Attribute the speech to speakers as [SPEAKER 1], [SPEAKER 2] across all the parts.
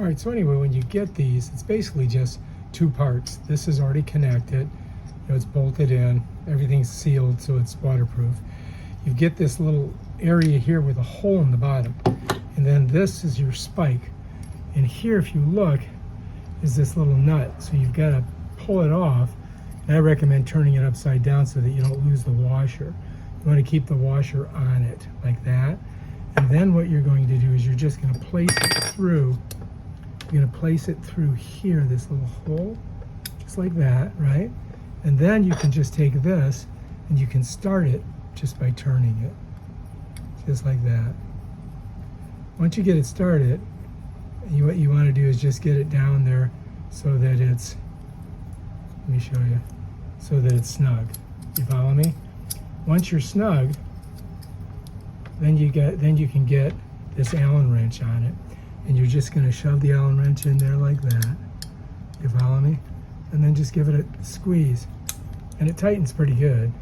[SPEAKER 1] All right, so anyway, when you get these, it's basically just two parts. This is already connected, it's bolted in, everything's sealed so it's waterproof. You get this little area here with a hole in the bottom, and then this is your spike. And here, if you look, is this little nut. So you've got to pull it off, and I recommend turning it upside down so that you don't lose the washer. You want to keep the washer on it like that. And then what you're going to do is you're just going to place it through. You're going to place it through here, this little hole, just like that, right? And then you can just take this and you can start it just by turning it, just like that. Once you get it started, what you want to do is just get it down there so that it's, let me show you, so that it's snug. You follow me? Once you're snug, then you can get this Allen wrench on it. And you're just going to shove the Allen wrench in there like that. You follow me? And then just give it a squeeze. And it tightens pretty good.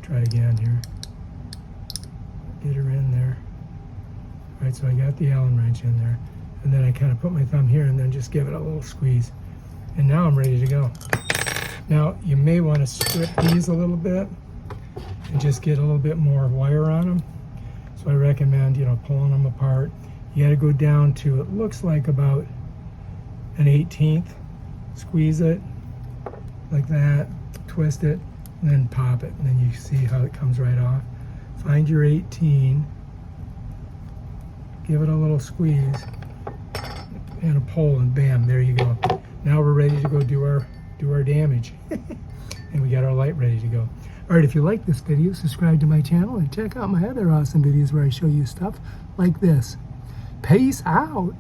[SPEAKER 1] Try it again here. Get her in there. All right, so I got the Allen wrench in there. And then I kind of put my thumb here and then just give it a little squeeze. And now I'm ready to go. Now, you may want to strip these a little bit and just get a little bit more wire on them. So I recommend, pulling them apart. You got to go down to, it looks like about an 1/18. Squeeze it like that, twist it, and then pop it. And then you see how it comes right off. Find your 18, give it a little squeeze, and a pull, and bam, there you go. Now we're ready to go do our damage. And we got our light ready to go. All right, if you like this video, subscribe to my channel and check out my other awesome videos where I show you stuff like this. Peace out.